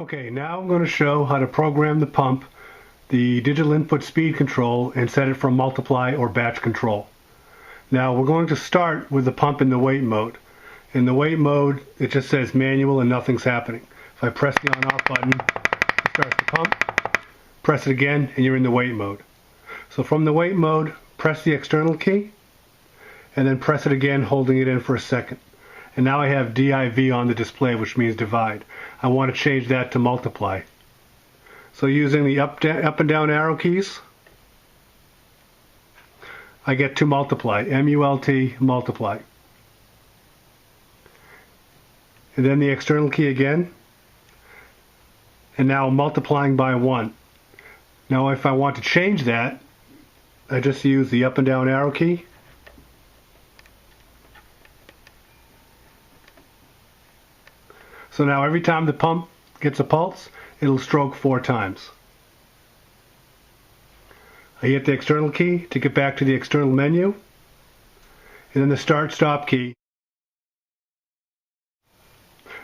Okay, now I'm going to show how to program the pump, the digital input speed control, and set it for multiply or batch control. Now we're going to start with the pump in the wait mode. In the wait mode, it just says manual and nothing's happening. If I press the on-off button, it starts the pump. Press it again and you're in the wait mode. So from the wait mode, press the external key and then press it again, holding it in for a second. And now I have DIV on the display, which means divide. I want to change that to multiply. So using the up and down arrow keys, I get to multiply, M-U-L-T, multiply. And then the external key again, and now I'm multiplying by 1. Now if I want to change that, I just use the up and down arrow key, so now every time the pump gets a pulse, it'll stroke 4 times. I hit the external key to get back to the external menu, and then the start-stop key.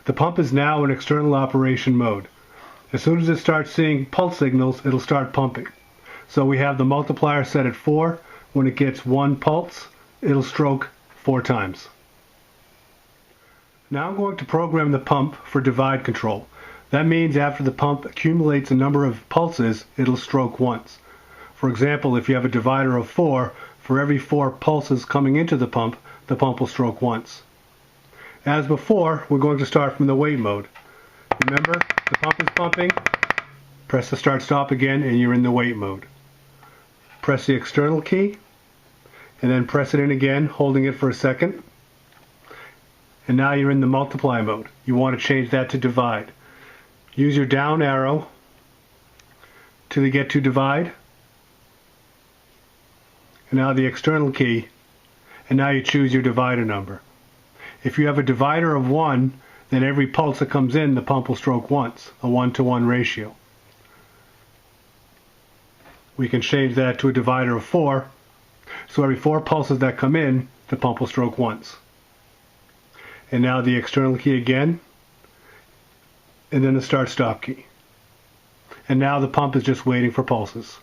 The pump is now in external operation mode. As soon as it starts seeing pulse signals, it'll start pumping. So we have the multiplier set at 4. When it gets 1 pulse, it'll stroke 4 times. Now I'm going to program the pump for divide control. That means after the pump accumulates a number of pulses, it'll stroke once. For example, if you have a divider of 4, for every 4 pulses coming into the pump will stroke once. As before, we're going to start from the wait mode. Remember, the pump is pumping, press the start-stop again and you're in the wait mode. Press the external key and then press it in again, holding it for a second. And now you're in the multiply mode. You want to change that to divide. Use your down arrow till you get to divide. And now the external key. And now you choose your divider number. If you have a divider of 1, then every pulse that comes in, the pump will stroke once, a 1-to-1 ratio. We can change that to a divider of 4. So every 4 pulses that come in, the pump will stroke once. And now the external key again, and then the start-stop key. And now the pump is just waiting for pulses.